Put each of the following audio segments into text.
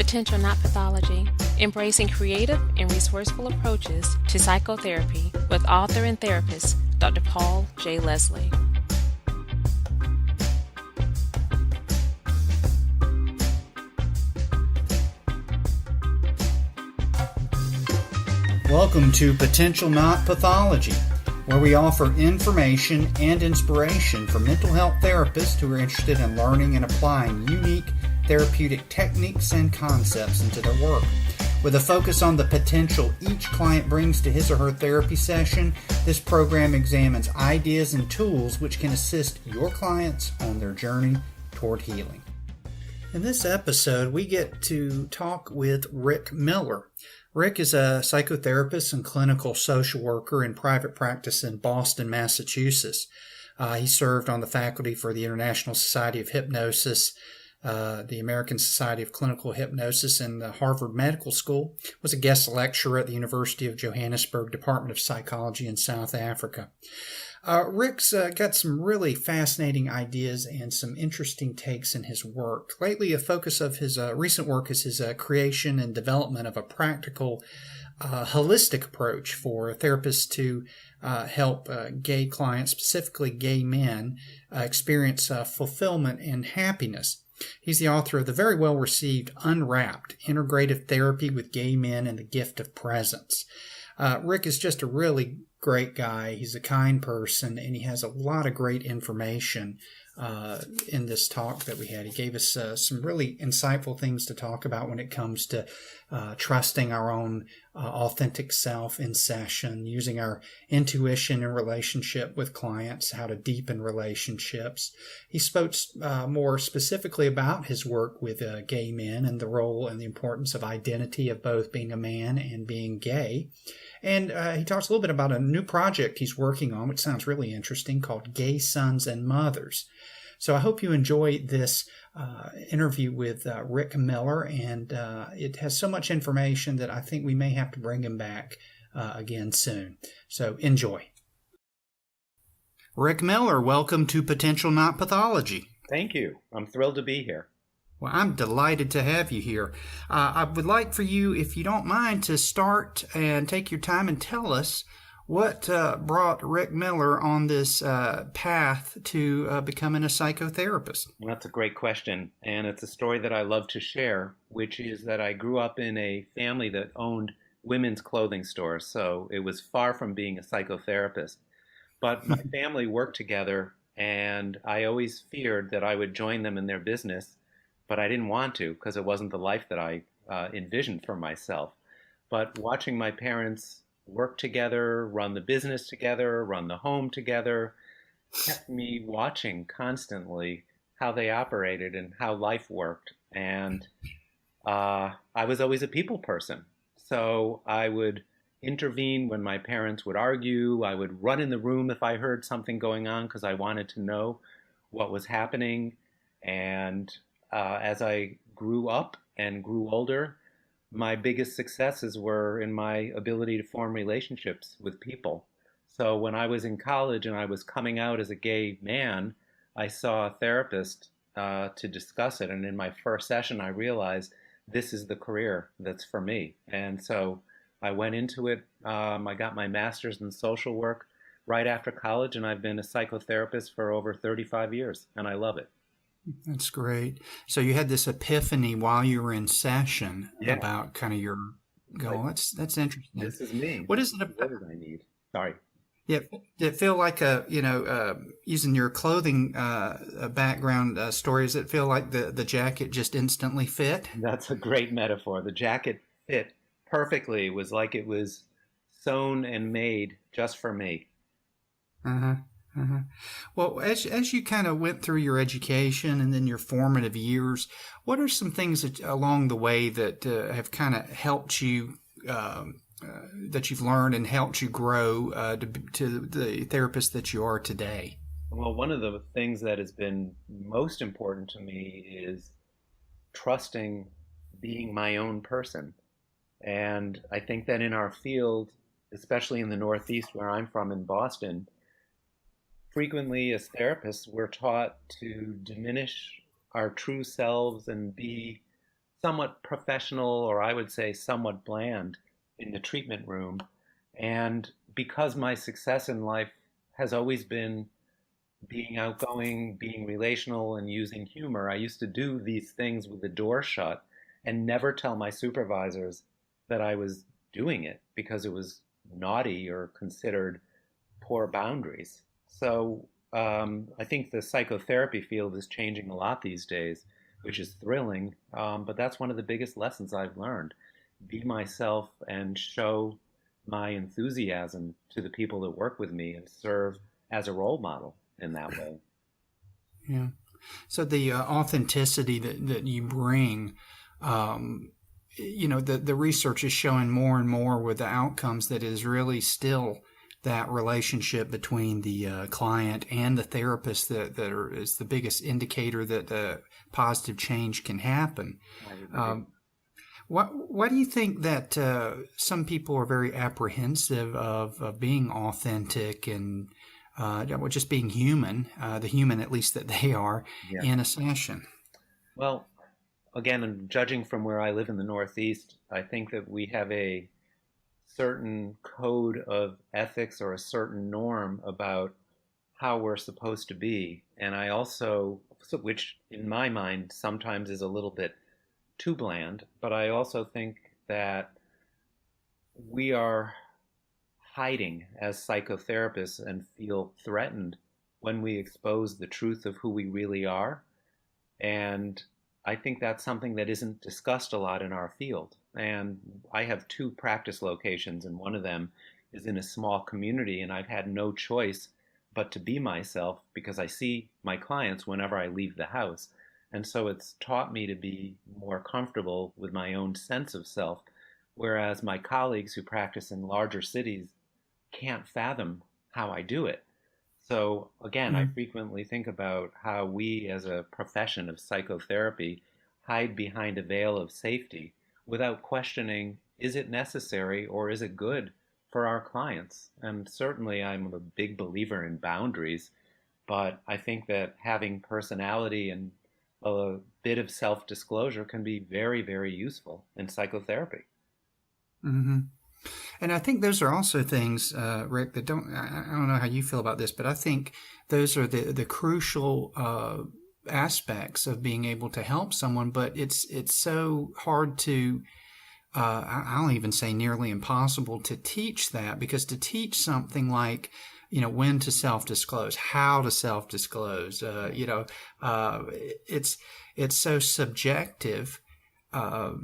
Potential Not Pathology, embracing creative and resourceful approaches to psychotherapy with author and therapist Dr. Paul J. Leslie. Welcome to Potential Not Pathology, where we offer information and inspiration for mental health therapists who are interested in learning and applying unique therapeutic techniques and concepts into their work. With a focus on the potential each client brings to his or her therapy session, this program examines ideas and tools which can assist your clients on their journey toward healing. In this episode, we get to talk with Rick Miller. Rick is a psychotherapist and clinical social worker in private practice in Boston, Massachusetts. He served on the faculty for the International Society of Hypnosis, the American Society of Clinical Hypnosis, and the Harvard Medical School, was a guest lecturer at the University of Johannesburg Department of Psychology in South Africa. Rick's got some really fascinating ideas and some interesting takes in his work. Lately, a focus of his recent work is his creation and development of a practical, holistic approach for therapists to help gay clients, specifically gay men, experience fulfillment and happiness. He's the author of the very well-received Unwrapped, Integrative Therapy with Gay Men and the Gift of Presence. Rick is just a really great guy. He's a kind person, and he has a lot of great information in this talk that we had. He gave us some really insightful things to talk about when it comes to trusting our own authentic self in session, using our intuition in relationship with clients, how to deepen relationships. He spoke more specifically about his work with gay men and the role and the importance of identity of both being a man and being gay. And he talks a little bit about a new project he's working on, which sounds really interesting, called Gay Sons and Mothers. So I hope you enjoy this interview with Rick Miller, and it has so much information that I think we may have to bring him back again soon. So enjoy. Rick Miller, welcome to Potential Not Pathology. Thank you. I'm thrilled to be here. Well, I'm delighted to have you here. I would like for you, if you don't mind, to start and take your time and tell us what brought Rick Miller on this path to becoming a psychotherapist. Well, that's a great question, and it's a story that I love to share, which is that I grew up in a family that owned women's clothing stores, so it was far from being a psychotherapist. But my family worked together, and I always feared that I would join them in their business, but I didn't want to because it wasn't the life that I envisioned for myself. But watching my parents work together, run the business together, run the home together, kept me watching constantly how they operated and how life worked. And I was always a people person. So I would intervene when my parents would argue. I would run in the room if I heard something going on because I wanted to know what was happening. And as I grew up and grew older, my biggest successes were in my ability to form relationships with people. So when I was in college and I was coming out as a gay man, I saw a therapist to discuss it. And in my first session, I realized this is the career that's for me. And so I went into it. I got my master's in social work right after college, and I've been a psychotherapist for over 35 years, and I love it. That's great. So you had this epiphany while you were in session about kind of your goal. That's interesting. This is me. What is it about? What did I need? Sorry. Yeah, did it feel like using your clothing background story? Does it feel like the jacket just instantly fit? That's a great metaphor. The jacket fit perfectly. It was like it was sewn and made just for me. Uh-huh. Uh-huh. Well, as you kind of went through your education and then your formative years, what are some things that along the way that have kind of helped you, that you've learned and helped you grow to the therapist that you are today? Well, one of the things that has been most important to me is trusting being my own person. And I think that in our field, especially in the Northeast where I'm from in Boston, frequently as therapists, we're taught to diminish our true selves and be somewhat professional, or I would say somewhat bland in the treatment room. And because my success in life has always been being outgoing, being relational, and using humor, I used to do these things with the door shut and never tell my supervisors that I was doing it because it was naughty or considered poor boundaries. So I think the psychotherapy field is changing a lot these days, which is thrilling. But that's one of the biggest lessons I've learned. Be myself and show my enthusiasm to the people that work with me and serve as a role model in that way. Yeah. So the authenticity that you bring, the research is showing more and more with the outcomes that is really still that relationship between the client and the therapist is the biggest indicator that the positive change can happen. Why do you think that some people are very apprehensive of being authentic and just being human, the human at least that they are, Yeah. in a session? Well, again, judging from where I live in the Northeast, I think that we have a certain code of ethics or a certain norm about how we're supposed to be. And I also, which in my mind sometimes is a little bit too bland, but I also think that we are hiding as psychotherapists and feel threatened when we expose the truth of who we really are. And I think that's something that isn't discussed a lot in our field. And I have two practice locations, and one of them is in a small community, and I've had no choice but to be myself because I see my clients whenever I leave the house. And so it's taught me to be more comfortable with my own sense of self, whereas my colleagues who practice in larger cities can't fathom how I do it. So again, I frequently think about how we as a profession of psychotherapy hide behind a veil of safety without questioning, is it necessary or is it good for our clients? And certainly I'm a big believer in boundaries, but I think that having personality and a bit of self-disclosure can be very, very useful in psychotherapy. Mm-hmm. And I think those are also things, Rick, that I don't know how you feel about this, but I think those are the crucial aspects of being able to help someone. But it's so hard to, I'll even say nearly impossible to teach that, because to teach something like, when to self-disclose, how to self-disclose, it's so subjective.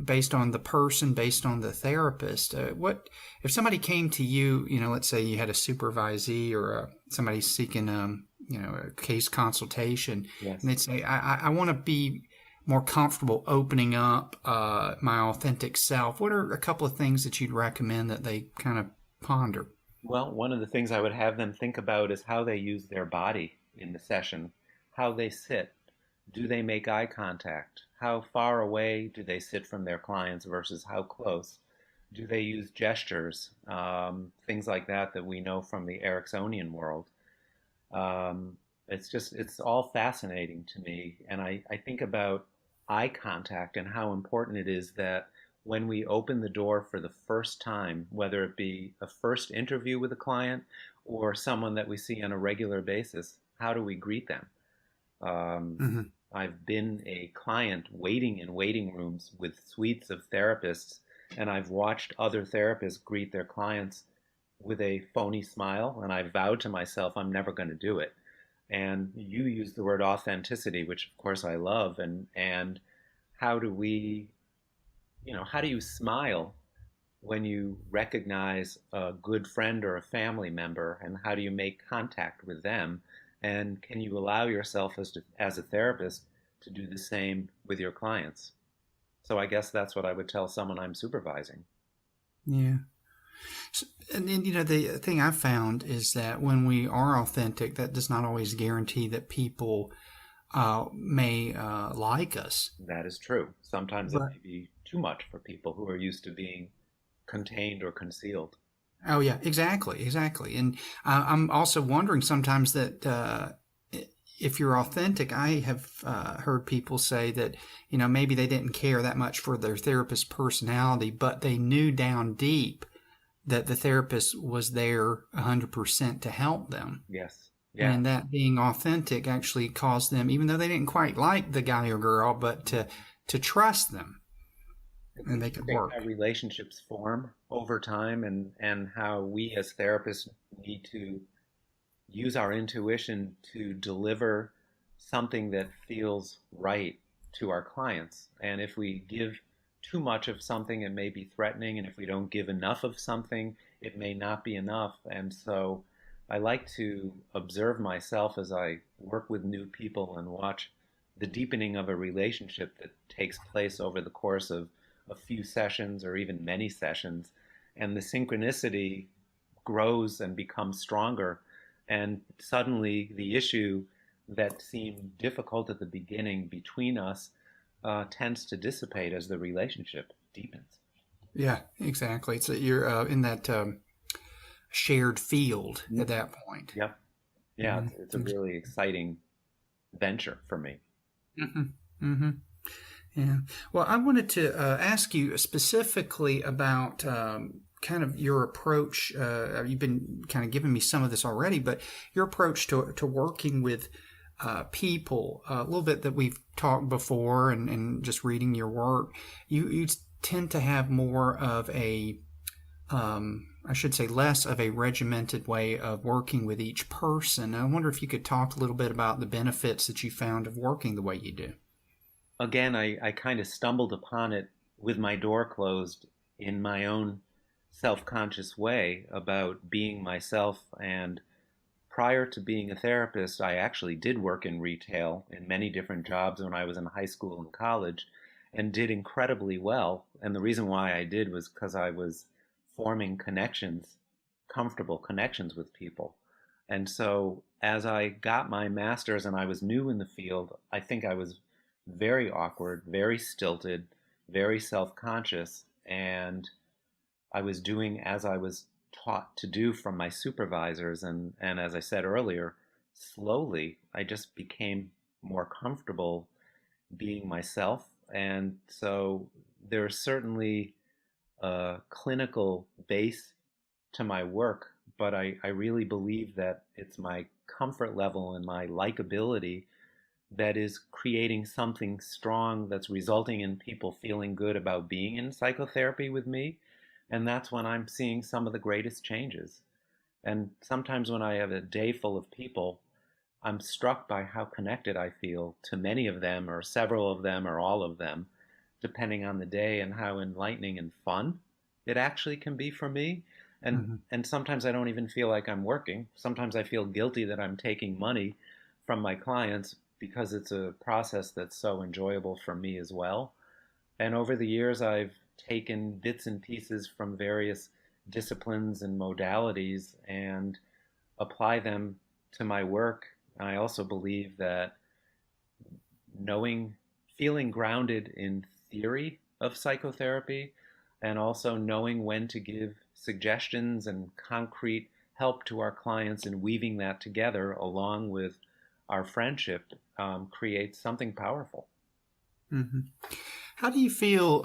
Based on the person, based on the therapist. What if somebody came to you? Let's say you had a supervisee or somebody seeking, a case consultation, Yes. and they'd say, "I want to be more comfortable opening up my authentic self." What are a couple of things that you'd recommend that they kind of ponder? Well, one of the things I would have them think about is how they use their body in the session, how they sit. Do they make eye contact? How far away do they sit from their clients versus how close? Do they use gestures? Things like that we know from the Ericksonian world. It's all fascinating to me. And I think about eye contact and how important it is that when we open the door for the first time, whether it be a first interview with a client or someone that we see on a regular basis, how do we greet them? Mm-hmm. I've been a client waiting in waiting rooms with suites of therapists, and I've watched other therapists greet their clients with a phony smile, and I vowed to myself I'm never going to do it. And you use the word authenticity, which of course I love, and how do we, how do you smile when you recognize a good friend or a family member, and how do you make contact with them? And can you allow yourself as a therapist to do the same with your clients? So I guess that's what I would tell someone I'm supervising. Yeah. So, and then, the thing I've found is that when we are authentic, that does not always guarantee that people may like us. That is true. Sometimes it Right. may be too much for people who are used to being contained or concealed. Oh, yeah, exactly. And I'm also wondering sometimes that if you're authentic, I have heard people say that, maybe they didn't care that much for their therapist's personality, but they knew down deep that the therapist was there 100% to help them. Yes. Yeah. And that being authentic actually caused them, even though they didn't quite like the guy or girl, but to trust them. And they could work. How relationships form over time, and how we as therapists need to use our intuition to deliver something that feels right to our clients. And if we give too much of something, it may be threatening. And if we don't give enough of something, it may not be enough. And so I like to observe myself as I work with new people and watch the deepening of a relationship that takes place over the course of a few sessions or even many sessions. And the synchronicity grows and becomes stronger. And suddenly the issue that seemed difficult at the beginning between us tends to dissipate as the relationship deepens. Yeah, exactly. So you're in that shared field at that point. Yep. Yeah, it's a really exciting venture for me. Mm-hmm. Mm-hmm. Yeah. Well, I wanted to ask you specifically about kind of your approach. You've been kind of giving me some of this already, but your approach to working with people, a little bit that we've talked before, and just reading your work, you tend to have more of a, I should say, less of a regimented way of working with each person. I wonder if you could talk a little bit about the benefits that you found of working the way you do. Again, I kind of stumbled upon it with my door closed in my own self-conscious way about being myself. And prior to being a therapist, I actually did work in retail in many different jobs when I was in high school and college, and did incredibly well. And the reason why I did was because I was forming connections, comfortable connections with people. And so as I got my master's and I was new in the field, I think I was very awkward, very stilted, very self-conscious, and I was doing as I was taught to do from my supervisors. And as I said earlier, slowly I just became more comfortable being myself. And so there's certainly a clinical base to my work, but I really believe that it's my comfort level and my likability that is creating something strong that's resulting in people feeling good about being in psychotherapy with me. And that's when I'm seeing some of the greatest changes. And sometimes when I have a day full of people, I'm struck by how connected I feel to many of them, or several of them, or all of them, depending on the day, and how enlightening and fun it actually can be for me. And sometimes I don't even feel like I'm working. Sometimes I feel guilty that I'm taking money from my clients because it's a process that's so enjoyable for me as well. And over the years, I've taken bits and pieces from various disciplines and modalities and apply them to my work. And I also believe that feeling grounded in theory of psychotherapy, and also knowing when to give suggestions and concrete help to our clients, and weaving that together along with our friendship, creates something powerful. Mm-hmm. How do you feel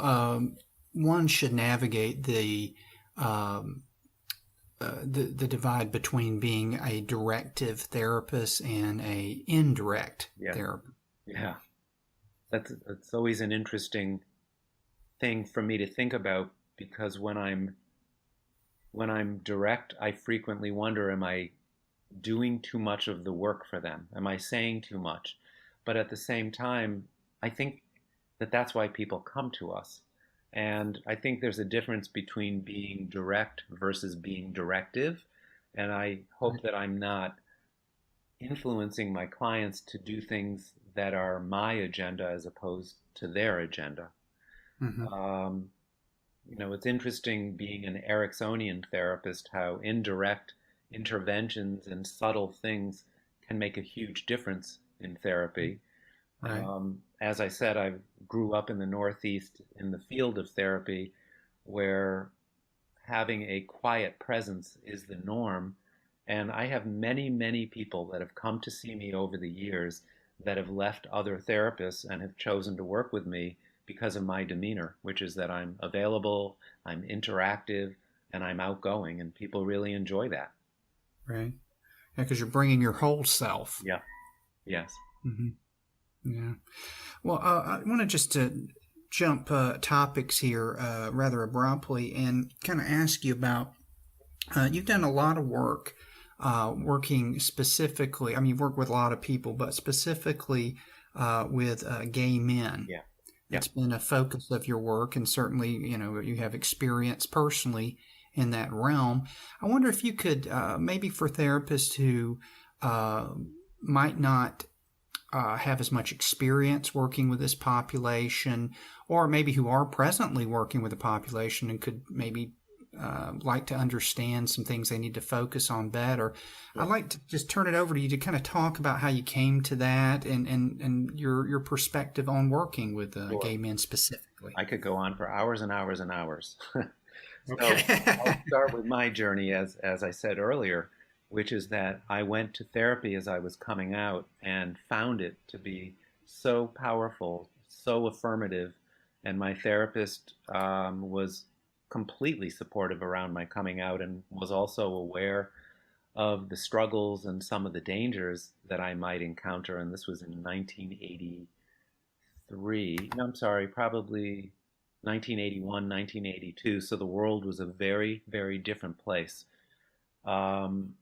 one should navigate the divide between being a directive therapist and a indirect therapist? Yeah, that's always an interesting thing for me to think about, because when I'm direct, I frequently wonder, am I doing too much of the work for them? Am I saying too much? But at the same time, I think that that's why people come to us. And I think there's a difference between being direct versus being directive. And I hope that I'm not influencing my clients to do things that are my agenda as opposed to their agenda. Mm-hmm. It's interesting being an Ericksonian therapist, how indirect interventions and subtle things can make a huge difference in therapy. Right. As I said, I grew up in the Northeast in the field of therapy, where having a quiet presence is the norm, And I have many, many people that have come to see me over the years that have left other therapists and have chosen to work with me because of my demeanor, which is that I'm available, I'm interactive, and I'm outgoing, and people really enjoy that. Right. Yeah, because you're bringing your whole self. Yeah. Yes. Hmm. Yeah. Well, I want to just jump topics here rather abruptly and kind of ask you about you've done a lot of work working specifically. I mean, you've worked with a lot of people, but specifically with gay men. Yeah. Yeah. It's been a focus of your work, and certainly, you have experience personally in that realm. I wonder if you could, maybe for therapists who might not have as much experience working with this population, or maybe who are presently working with the population and could maybe like to understand some things they need to focus on better. Yeah. I'd like to just turn it over to you to kind of talk about how you came to that and your perspective on working with Sure. gay men specifically. I could go on for hours and hours and hours. So Okay. I'll start with my journey, as I said earlier, which is that I went to therapy as I was coming out and found it to be so powerful, so affirmative, and my therapist was completely supportive around my coming out and was also aware of the struggles and some of the dangers that I might encounter. And this was in 1983. No, I'm sorry, probably 1981, 1982. So the world was a very, very different place. And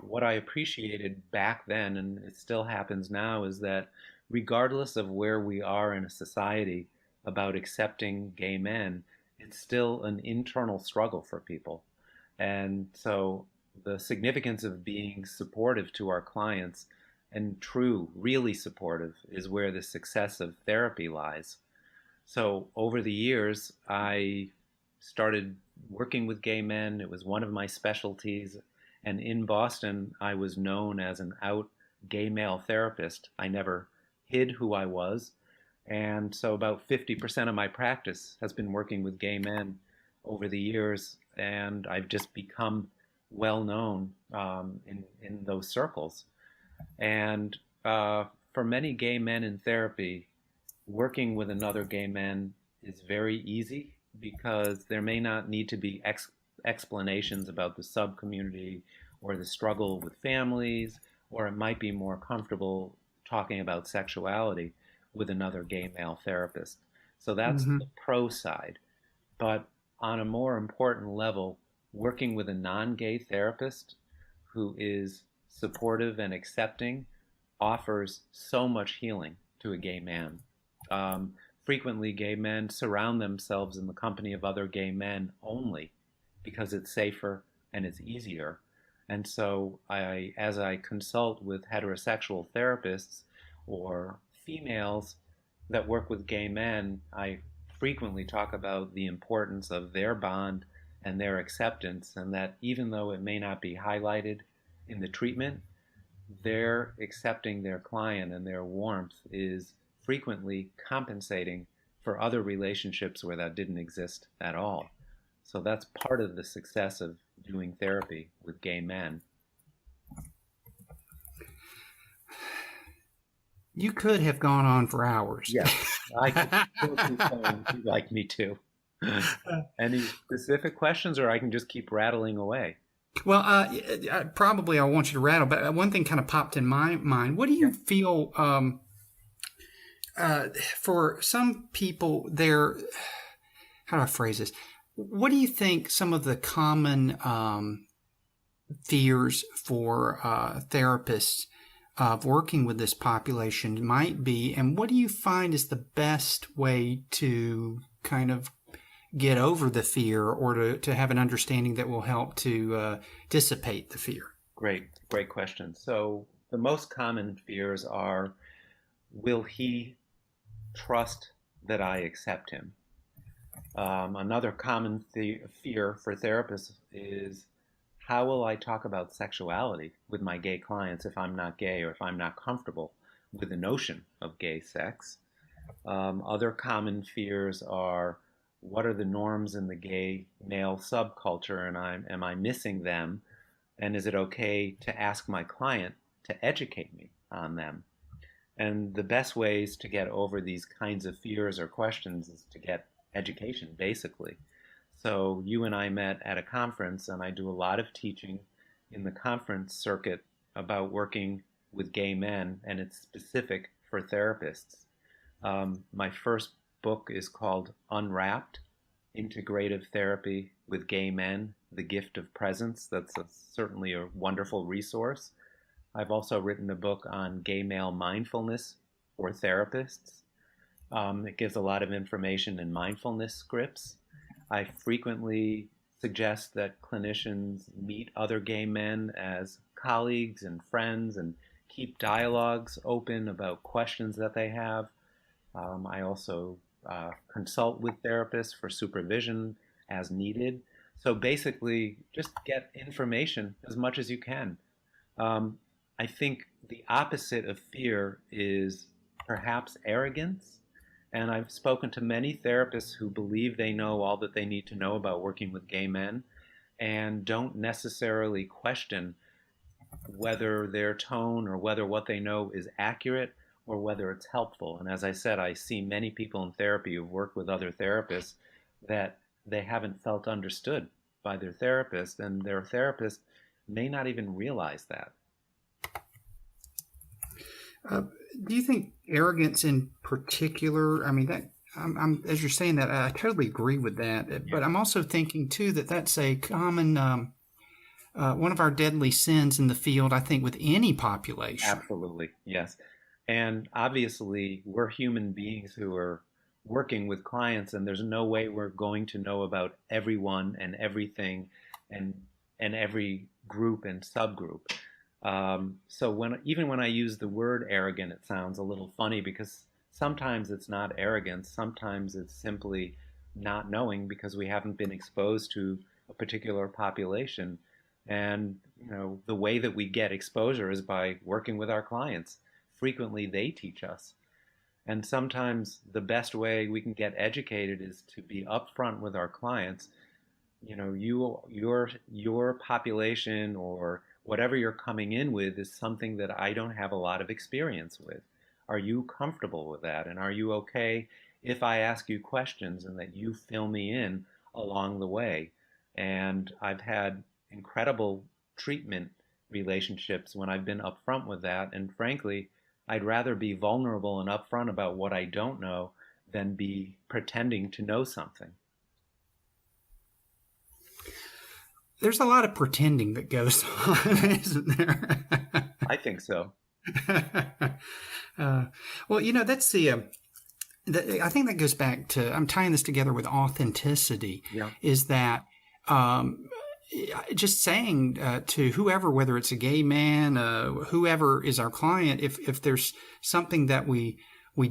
what I appreciated back then, and it still happens now, is that regardless of where we are in a society about accepting gay men, it's still an internal struggle for people. And so the significance of being supportive to our clients and true, really supportive is where the success of therapy lies. So over the years, I started working with gay men. It was one of my specialties. And in Boston, I was known as an out gay male therapist. I never hid who I was. And so about 50% of my practice has been working with gay men over the years. And I've just become well known in those circles. And for many gay men in therapy, working with another gay man is very easy because there may not need to be explanations about the sub-community or the struggle with families, or it might be more comfortable talking about sexuality with another gay male therapist. So that's Mm-hmm. the pro side. But on a more important level, working with a non-gay therapist who is supportive and accepting offers so much healing to a gay man. Frequently, gay men surround themselves in the company of other gay men only because it's safer and it's easier. And so as I consult with heterosexual therapists or females that work with gay men, I frequently talk about the importance of their bond and their acceptance, and that even though it may not be highlighted in the treatment, their accepting their client and their warmth is frequently compensating for other relationships where that didn't exist at all. So that's part of the success of doing therapy with gay men. You could have gone on for hours. Yes, I could still keep going if you'd like me to. Any specific questions, or I can just keep rattling away? Well, probably I want you to rattle, but one thing kind of popped in my mind. What do you feel for some people there? How do I phrase this? What do you think some of the common fears for therapists of working with this population might be, and what do you find is the best way to kind of get over the fear, or to have an understanding that will help to dissipate the fear? Great question. So the most common fears are, will he trust that I accept him? Another common fear for therapists is, how will I talk about sexuality with my gay clients if I'm not gay, or if I'm not comfortable with the notion of gay sex? Other common fears are, what are the norms in the gay male subculture, and am I missing them? And is it okay to ask my client to educate me on them? And the best ways to get over these kinds of fears or questions is to get education, basically. So you and I met at a conference, and I do a lot of teaching in the conference circuit about working with gay men, and it's specific for therapists. My first book is called Unwrapped, Integrative Therapy with Gay Men, The Gift of Presence. Certainly a wonderful resource. I've also written a book on gay male mindfulness for therapists. It gives a lot of information in mindfulness scripts. I frequently suggest that clinicians meet other gay men as colleagues and friends and keep dialogues open about questions that they have. I also consult with therapists for supervision as needed. So basically, just get information as much as you can. I think the opposite of fear is perhaps arrogance. And I've spoken to many therapists who believe they know all that they need to know about working with gay men and don't necessarily question whether their tone or whether what they know is accurate or whether it's helpful. And as I said, I see many people in therapy who've worked with other therapists that they haven't felt understood by their therapist, and their therapist may not even realize that. Do you think arrogance in particular, I mean, that I'm as you're saying that, I totally agree with that. But I'm also thinking, too, that that's a common, one of our deadly sins in the field, I think, with any population. Absolutely, yes. And obviously, we're human beings who are working with clients, and there's no way we're going to know about everyone and everything and every group and subgroup. So even when I use the word arrogant, it sounds a little funny because sometimes it's not arrogance, sometimes it's simply not knowing because we haven't been exposed to a particular population. And the way that we get exposure is by working with our clients. Frequently, they teach us. And sometimes the best way we can get educated is to be upfront with our clients. Your population or whatever you're coming in with is something that I don't have a lot of experience with. Are you comfortable with that? And are you okay if I ask you questions and that you fill me in along the way? And I've had incredible treatment relationships when I've been upfront with that. And frankly, I'd rather be vulnerable and upfront about what I don't know than be pretending to know something. There's a lot of pretending that goes on, isn't there? I think so. Well, that's I think that goes back to, I'm tying this together with authenticity, is that just saying to whoever, whether it's a gay man, whoever is our client, if there's something that we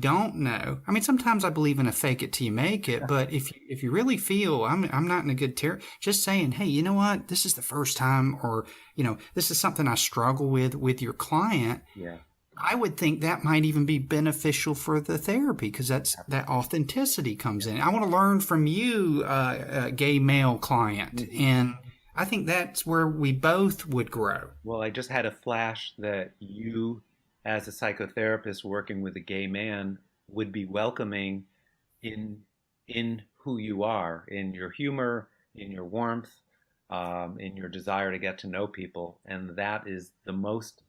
don't know. I mean, sometimes I believe in a fake it till you make it, but if you really feel I'm not in a good just saying, hey, you know what, this is the first time, or this is something I struggle with your client. Yeah. I would think that might even be beneficial for the therapy because that authenticity comes in. I want to learn from you, gay male client, and I think that's where we both would grow. Well, I just had a flash that you, as a psychotherapist working with a gay man, would be welcoming in who you are, in your humor, in your warmth, in your desire to get to know people. And that is the most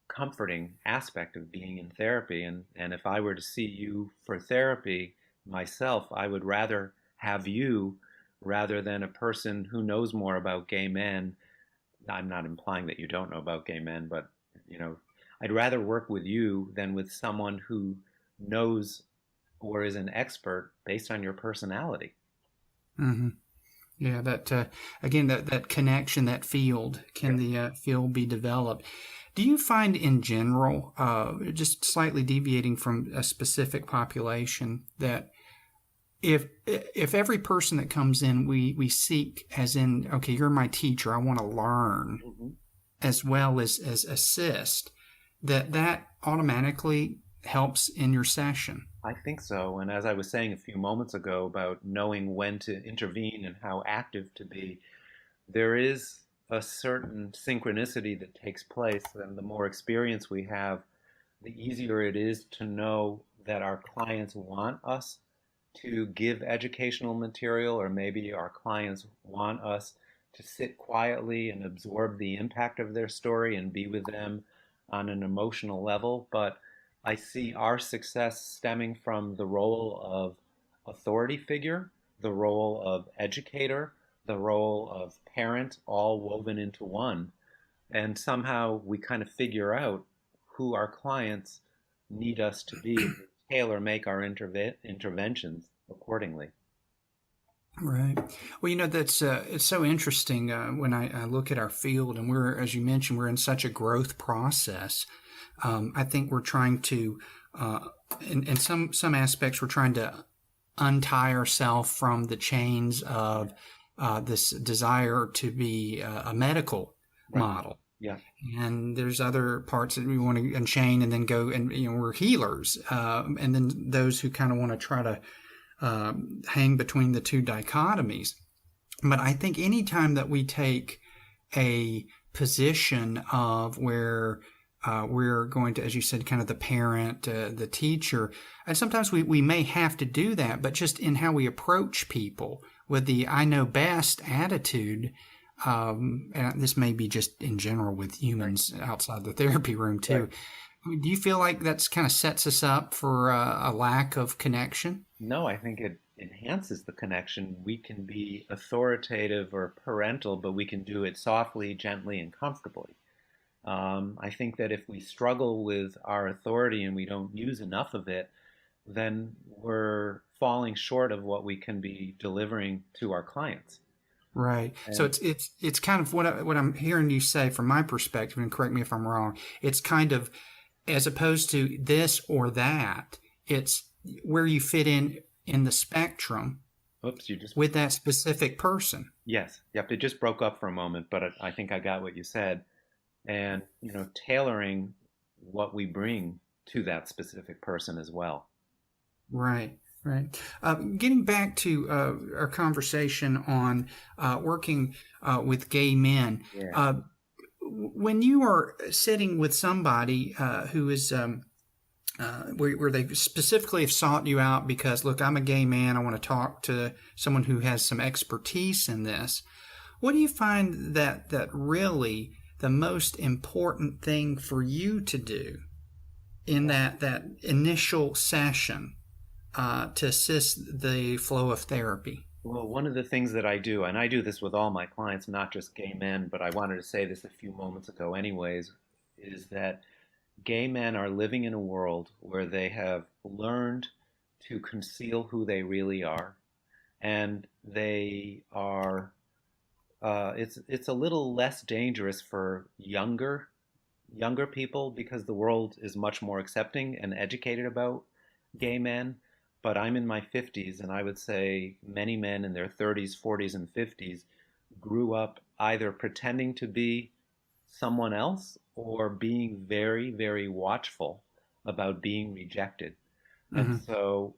comforting aspect of being in therapy. And if I were to see you for therapy myself, I would rather have you rather than a person who knows more about gay men. I'm not implying that you don't know about gay men, but I'd rather work with you than with someone who knows or is an expert based on your personality. Mm-hmm. Yeah, that again, that connection, that field, can the field be developed? Do you find in general, just slightly deviating from a specific population, that if every person that comes in, we seek as in, okay, you're my teacher, I want to learn, as well as assist, that automatically helps in your session. I think so. And as I was saying a few moments ago about knowing when to intervene and how active to be, there is a certain synchronicity that takes place. And the more experience we have, the easier it is to know that our clients want us to give educational material, or maybe our clients want us to sit quietly and absorb the impact of their story and be with them on an emotional level. But I see our success stemming from the role of authority figure, the role of educator, the role of parent, all woven into one. And somehow we kind of figure out who our clients need us to be, tailor make our interventions accordingly. Right. Well, that's it's so interesting when I look at our field, and we're, as you mentioned, we're in such a growth process. I think we're trying to, in some aspects, we're trying to untie ourselves from the chains of this desire to be a medical model. Yeah. And there's other parts that we want to unchain and then go, and we're healers, and then those who kind of want to try to hang between the two dichotomies. But I think anytime that we take a position of where we're going to, as you said, kind of the parent, the teacher, and sometimes we may have to do that, but just in how we approach people with the I know best attitude. And this may be just in general with humans outside the therapy room too. Right. Do you feel like that's kind of sets us up for a lack of connection? No, I think it enhances the connection. We can be authoritative or parental, but we can do it softly, gently, and comfortably. I think that if we struggle with our authority and we don't use enough of it, then we're falling short of what we can be delivering to our clients. Right. And so it's kind of what I'm hearing you say from my perspective, and correct me if I'm wrong. It's kind of, as opposed to this or that, it's where you fit in the spectrum. Oops, you just with that specific person. Yes. Yep. It just broke up for a moment, but I think I got what you said. And tailoring what we bring to that specific person as well. Right. Right. Getting back to our conversation on working with gay men, when you are sitting with somebody who is where they specifically have sought you out because, look, I'm a gay man, I want to talk to someone who has some expertise in this, what do you find that really the most important thing for you to do in that initial session? To assist the flow of therapy? Well, one of the things that I do, and I do this with all my clients, not just gay men, but I wanted to say this a few moments ago anyways, is that gay men are living in a world where they have learned to conceal who they really are. And they are, it's a little less dangerous for younger people because the world is much more accepting and educated about gay men. But I'm in my 50s, and I would say many men in their 30s, 40s, and 50s grew up either pretending to be someone else or being very, very watchful about being rejected. Mm-hmm. And so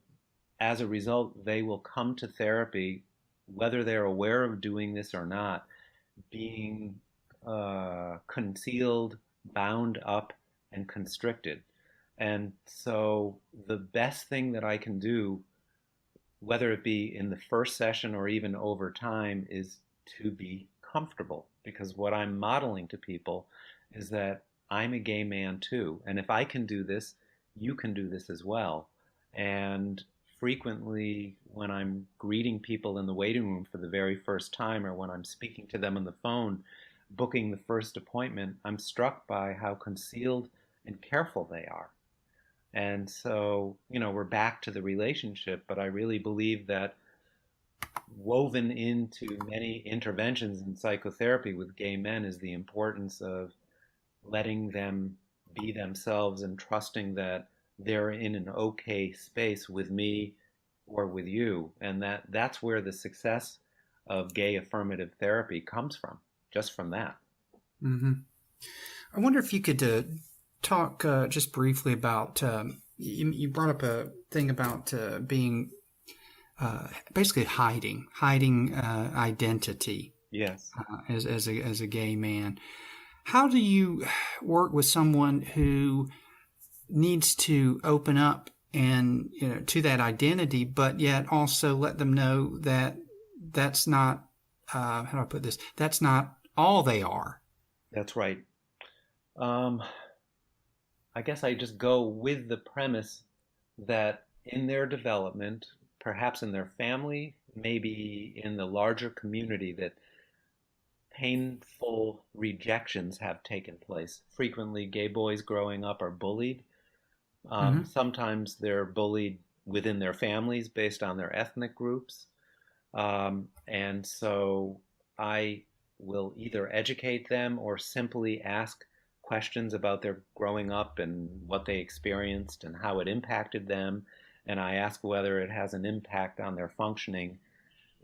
as a result, they will come to therapy, whether they're aware of doing this or not, being concealed, bound up, and constricted. And so the best thing that I can do, whether it be in the first session or even over time, is to be comfortable. Because what I'm modeling to people is that I'm a gay man too. And if I can do this, you can do this as well. And frequently when I'm greeting people in the waiting room for the very first time, or when I'm speaking to them on the phone, booking the first appointment, I'm struck by how concealed and careful they are. And so, we're back to the relationship, but I really believe that woven into many interventions in psychotherapy with gay men is the importance of letting them be themselves and trusting that they're in an okay space with me or with you. And that's where the success of gay affirmative therapy comes from, just from that. Mm-hmm. I wonder if you could talk just briefly about you brought up a thing about being basically hiding identity Yes. as a gay man. How do you work with someone who needs to open up and to that identity, but yet also let them know that that's not how do I put this? That's not all they are. That's right. Um, I guess I just go with the premise that in their development, perhaps in their family, maybe in the larger community, that painful rejections have taken place. Frequently, gay boys growing up are bullied. Hmm. Sometimes they're bullied within their families based on their ethnic groups. And so I will either educate them or simply ask questions about their growing up and what they experienced and how it impacted them. And I ask whether it has an impact on their functioning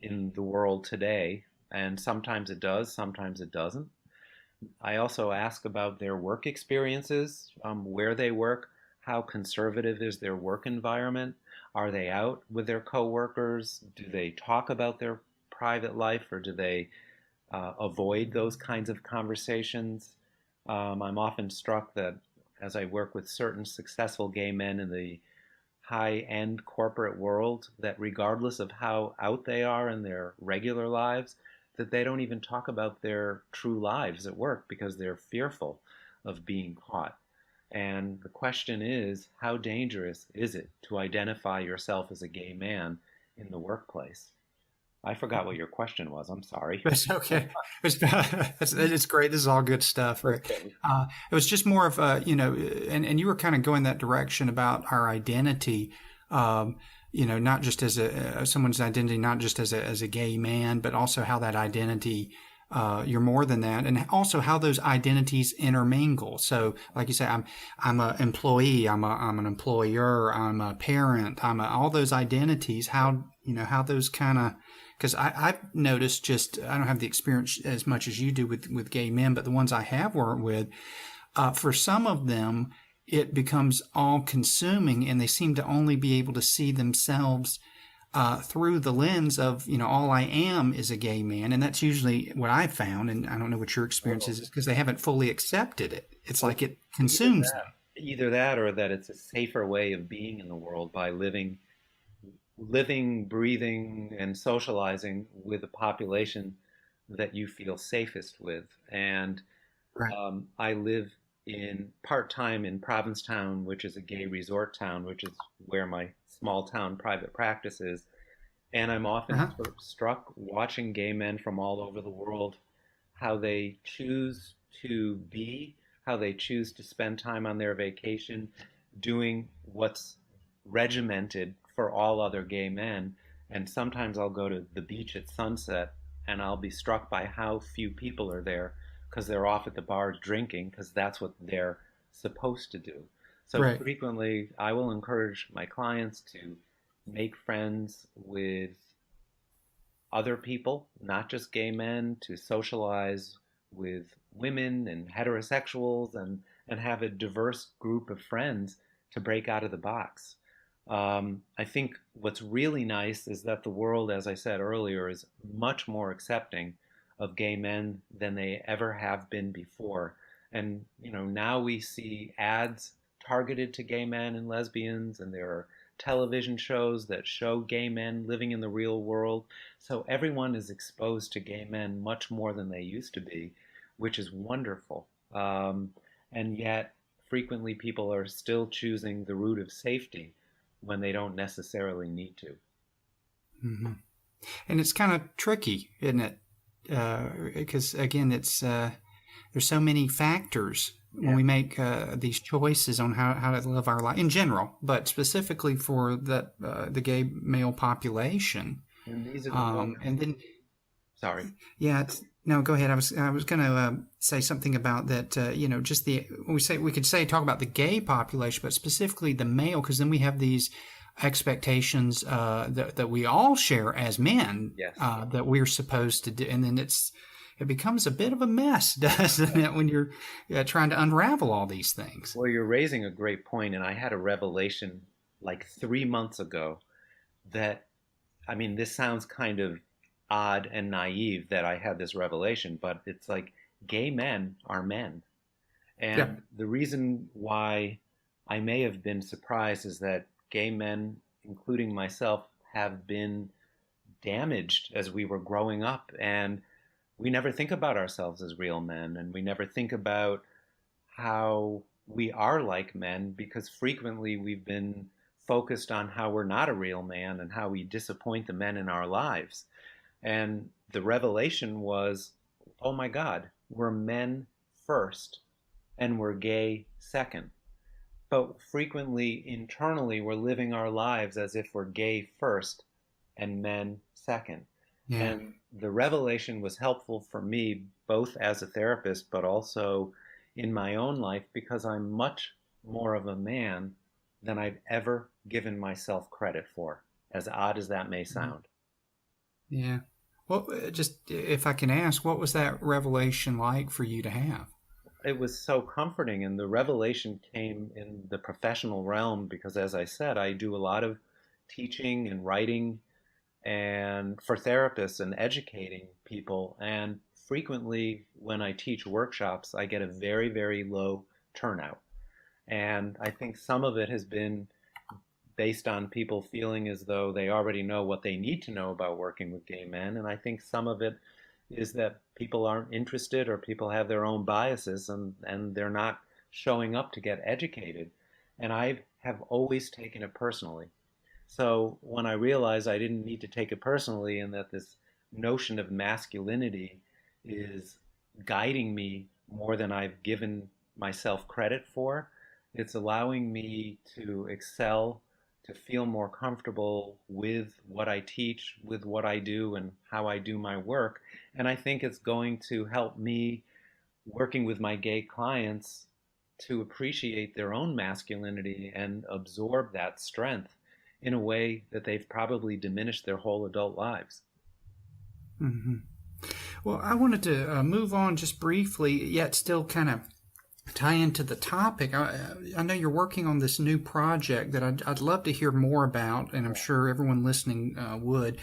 in the world today. And sometimes it does, sometimes it doesn't. I also ask about their work experiences, where they work, how conservative is their work environment, are they out with their coworkers, do they talk about their private life, or do they avoid those kinds of conversations? I'm often struck that as I work with certain successful gay men in the high-end corporate world, that regardless of how out they are in their regular lives, that they don't even talk about their true lives at work because they're fearful of being caught. And the question is, how dangerous is it to identify yourself as a gay man in the workplace? I forgot what your question was. I'm sorry. It's okay. It's great. This is all good stuff, Rick. Okay. It was just more of a, and you were kind of going that direction about our identity, not just as someone's identity, not just as a gay man, but also how that identity, you're more than that, and also how those identities intermingle. So, like you say, I'm an employee, I'm an employer, I'm a parent, all those identities. How those kind of, because I've noticed, just I don't have the experience as much as you do with gay men, but the ones I have worked with, for some of them, it becomes all consuming, and they seem to only be able to see themselves through the lens of, all I am is a gay man. And that's usually what I've found. And I don't know what your experience is, because they haven't fully accepted it. It's like it consumes them. Either that or that it's a safer way of being in the world by living, breathing, and socializing with a population that you feel safest with. And Right. I live in part-time in Provincetown, which is a gay resort town, which is where my small town private practice is. And I'm often Uh-huh. sort of struck watching gay men from all over the world, how they choose to be, how they choose to spend time on their vacation, doing what's regimented for all other gay men. And sometimes I'll go to the beach at sunset and I'll be struck by how few people are there because they're off at the bars drinking because that's what they're supposed to do. So Right. frequently I will encourage my clients to make friends with other people, not just gay men, to socialize with women and heterosexuals and have a diverse group of friends to break out of the box. I think what's really nice is that the world, as I said earlier, is much more accepting of gay men than they ever have been before. And, now we see ads targeted to gay men and lesbians, and there are television shows that show gay men living in the real world. So everyone is exposed to gay men much more than they used to be, which is wonderful. And yet, frequently people are still choosing the route of safety when they don't necessarily need to. Hmm. And it's kind of tricky, isn't it? Because again, it's there's so many factors when we make these choices on how to live our life in general, but specifically for the gay male population. And these are the And then, sorry. yeah, no, go ahead. I was going to say something about that. Just we could talk about the gay population, but specifically the male, because then we have these expectations that we all share as men, Yes. that we're supposed to do, and then it becomes a bit of a mess, doesn't it, when you're trying to unravel all these things? Well, you're raising a great point, and I had a revelation like 3 months ago that, I mean, this sounds kind of odd and naive that I had this revelation, but it's like gay men are men. Yeah. And the reason why I may have been surprised is that gay men, including myself, have been damaged as we were growing up. And we never think about ourselves as real men, and we never think about how we are like men because frequently we've been focused on how we're not a real man and how we disappoint the men in our lives. And the revelation was, oh my God, we're men first and we're gay second. But frequently, internally, we're living our lives as if we're gay first and men second. Yeah. And the revelation was helpful for me, both as a therapist, but also in my own life, because I'm much more of a man than I've ever given myself credit for, as odd as that may sound. Yeah. Well, just if I can ask, what was that revelation like for you to have? It was so comforting, and the revelation came in the professional realm because, as I said, I do a lot of teaching and writing and for therapists and educating people. And frequently, when I teach workshops, I get a very, very low turnout. And I think some of it has been based on people feeling as though they already know what they need to know about working with gay men. And I think some of it is that people aren't interested or people have their own biases and they're not showing up to get educated. And I have always taken it personally. So when I realized I didn't need to take it personally and that this notion of masculinity is guiding me more than I've given myself credit for, it's allowing me to excel, to feel more comfortable with what I teach, with what I do, and how I do my work. And I think it's going to help me working with my gay clients to appreciate their own masculinity and absorb that strength in a way that they've probably diminished their whole adult lives. Mm-hmm. Well, I wanted to move on just briefly, yet still kind of tie into the topic. I know you're working on this new project that I'd love to hear more about, and I'm sure everyone listening would.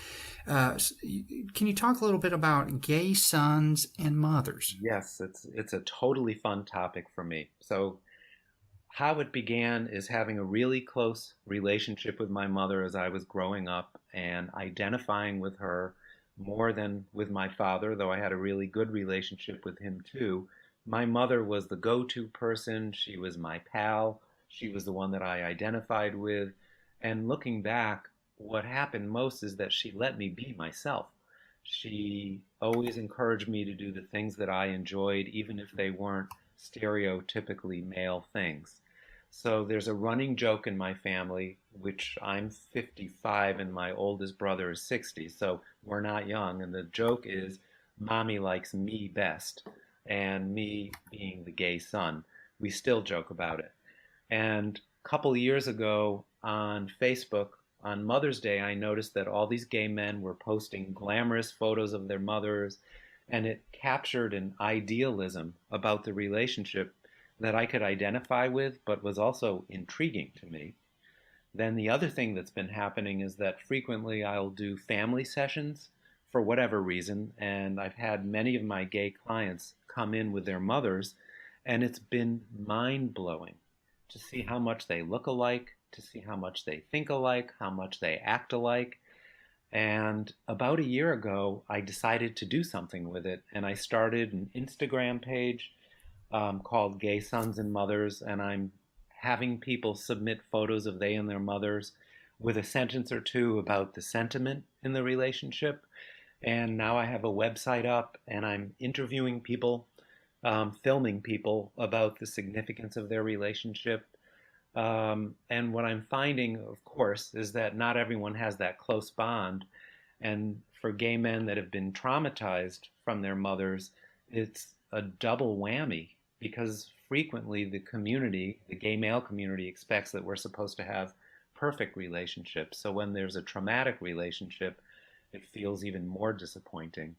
Can you talk a little bit about gay sons and mothers? Yes, it's a totally fun topic for me. So how it began is having a really close relationship with my mother as I was growing up and identifying with her more than with my father, though I had a really good relationship with him too. My mother was the go-to person. She was my pal. She was the one that I identified with. And looking back, what happened most is that she let me be myself. She always encouraged me to do the things that I enjoyed, even if they weren't stereotypically male things. So there's a running joke in my family, which I'm 55 and my oldest brother is 60, so we're not young. And the joke is, Mommy likes me best, and me being the gay son. We still joke about it. And a couple years ago on Facebook, on Mother's Day, I noticed that all these gay men were posting glamorous photos of their mothers, and it captured an idealism about the relationship that I could identify with, but was also intriguing to me. Then the other thing that's been happening is that frequently I'll do family sessions for whatever reason, and I've had many of my gay clients come in with their mothers, and it's been mind-blowing to see how much they look alike, to see how much they think alike, how much they act alike. And about a year ago, I decided to do something with it, and I started an Instagram page called Gay Sons and Mothers, and I'm having people submit photos of they and their mothers with a sentence or two about the sentiment in the relationship. And now I have a website up, and I'm interviewing people, filming people about the significance of their relationship. And what I'm finding, of course, is that not everyone has that close bond. And for gay men that have been traumatized from their mothers, it's a double whammy because frequently the community, the gay male community, expects that we're supposed to have perfect relationships. So when there's a traumatic relationship, it feels even more disappointing.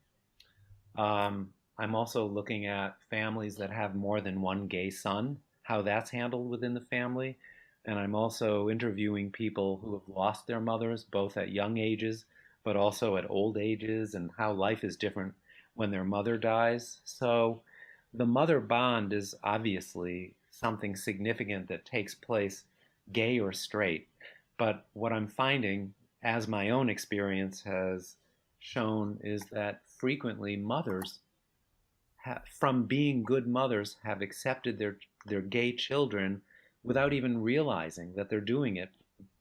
I'm also looking at families that have more than one gay son, how that's handled within the family. And I'm also interviewing people who have lost their mothers, both at young ages, but also at old ages, and how life is different when their mother dies. So the mother bond is obviously something significant that takes place, gay or straight. But what I'm finding, as my own experience has shown, is that frequently mothers, from being good mothers, have accepted their gay children without even realizing that they're doing it,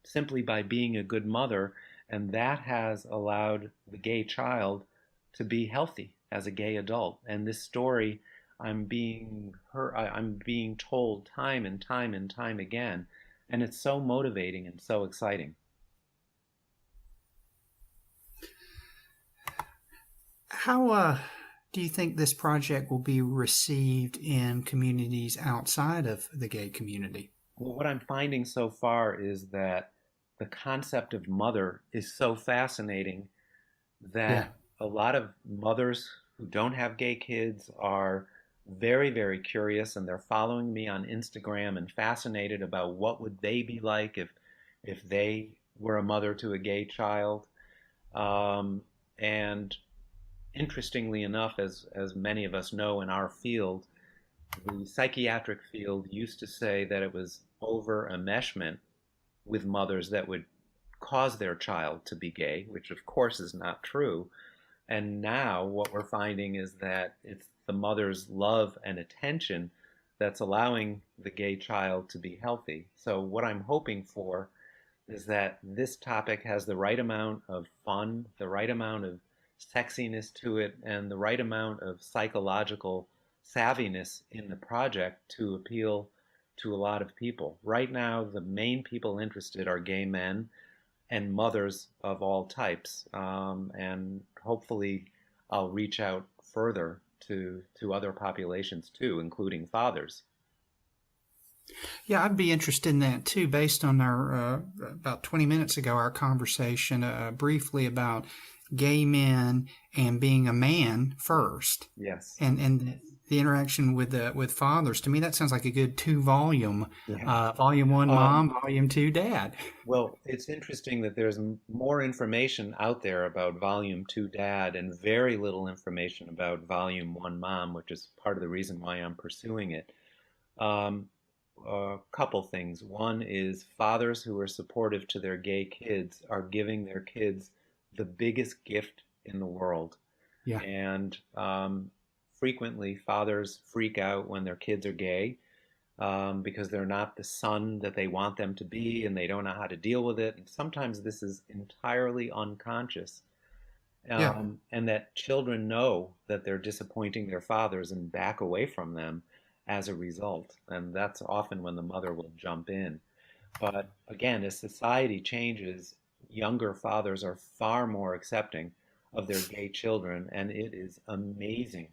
simply by being a good mother, and that has allowed the gay child to be healthy as a gay adult. And this story, I'm being told time and time and time again, and it's so motivating and so exciting. How do you think this project will be received in communities outside of the gay community? Well, what I'm finding so far is that the concept of mother is so fascinating Yeah. that a lot of mothers who don't have gay kids are very, very curious, and they're following me on Instagram and fascinated about what would they be like if they were a mother to a gay child. And interestingly enough, as many of us know in our field, the psychiatric field used to say that it was over enmeshment with mothers that would cause their child to be gay, which of course is not true. And now what we're finding is that it's the mother's love and attention that's allowing the gay child to be healthy. So what I'm hoping for is that this topic has the right amount of fun, the right amount of sexiness to it, and the right amount of psychological savviness in the project to appeal to a lot of people. Right now, the main people interested are gay men and mothers of all types. And hopefully I'll reach out further to other populations too, including fathers. Yeah, I'd be interested in that too, based on our, about 20 minutes ago, our conversation briefly about gay men and being a man first, Yes. and the interaction with fathers. To me, that sounds like a good two-volume, Yeah. volume one Um, mom, volume two dad. well, it's interesting that there's more information out there about Volume 2 Dad and very little information about Volume 1 Mom, which is part of the reason why I'm pursuing it. Um, a couple things. One is fathers who are supportive to their gay kids are giving their kids the biggest gift in the world. Yeah, And frequently, fathers freak out when their kids are gay, because they're not the son that they want them to be, and they don't know how to deal with it. And sometimes this is entirely unconscious, yeah. and that children know that they're disappointing their fathers and back away from them as a result. And that's often when the mother will jump in. But again, as society changes, younger fathers are far more accepting of their gay children, and it is amazing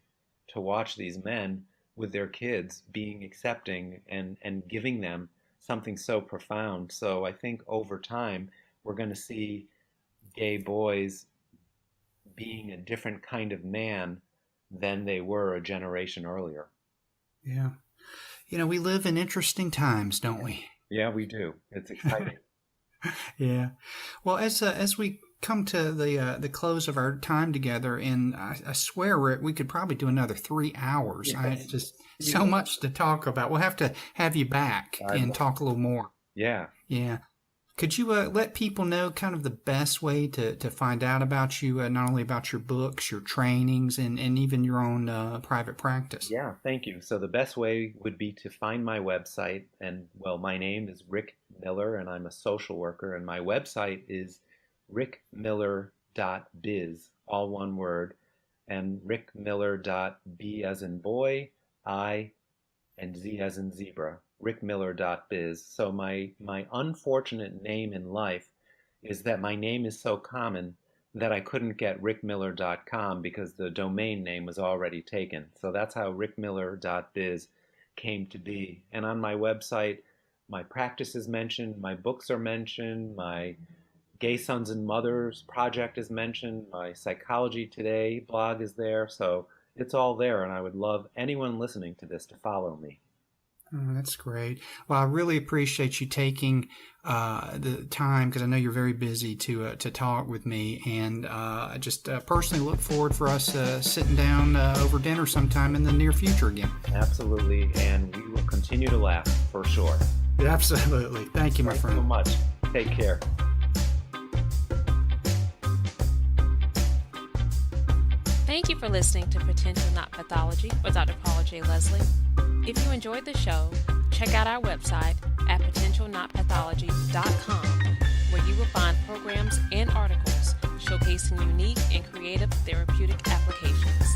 to watch these men with their kids being accepting and giving them something so profound. So I think over time, we're going to see gay boys being a different kind of man than they were a generation earlier. Yeah. We live in interesting times, don't we? Yeah, we do. It's exciting. Yeah. Well, as we come to the close of our time together, and I swear we could probably do another 3 hours. Yes. Just so much to talk about. We'll have to have you back and talk a little more. Yeah. Yeah. Could you let people know kind of the best way to find out about you, not only about your books, your trainings, and even your own private practice? Yeah, thank you. So the best way would be to find my website. And well, my name is Rick Miller, and I'm a social worker. And my website is rickmiller.biz, all one word, and rickmiller.b as in boy, I, and z as in zebra, rickmiller.biz. So my unfortunate name in life is that my name is so common that I couldn't get rickmiller.com because the domain name was already taken. So that's how rickmiller.biz came to be. And on my website, my practice is mentioned, my books are mentioned, my Gay Sons and Mothers project is mentioned, my Psychology Today blog is there. So it's all there, and I would love anyone listening to this to follow me. Oh, that's great. Well, I really appreciate you taking the time, because I know you're very busy, to talk with me, and I just personally look forward for us sitting down over dinner sometime in the near future again. Absolutely, and we will continue to laugh for sure. Absolutely. Thank you, my friend. Thank you so much. Take care. Thank you for listening to Potential Not Pathology with Dr. Paul J. Leslie. If you enjoyed the show, check out our website at potentialnotpathology.com, where you will find programs and articles showcasing unique and creative therapeutic applications.